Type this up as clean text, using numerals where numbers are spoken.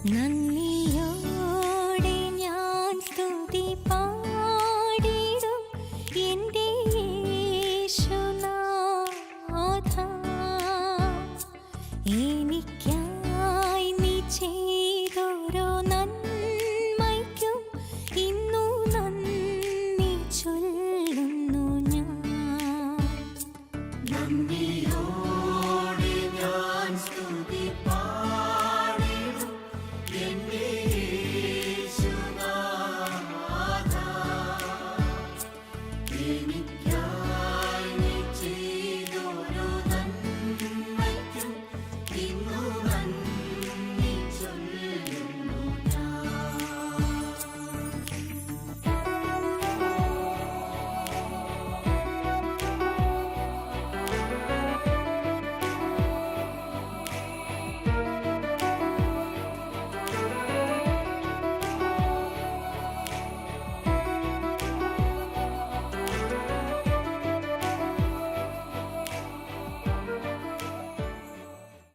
നന്ദിയോടെ ഞാൻ സ്തുതി പാടിടും എൻ്റെ യേശുനാഥ. എനിക്കായി നീ ചെയ്തോരോ നന്മയ്ക്കും ഇന്നു നന്ദി ചൊല്ലുന്നു ഞാൻ. നന്ദിയോ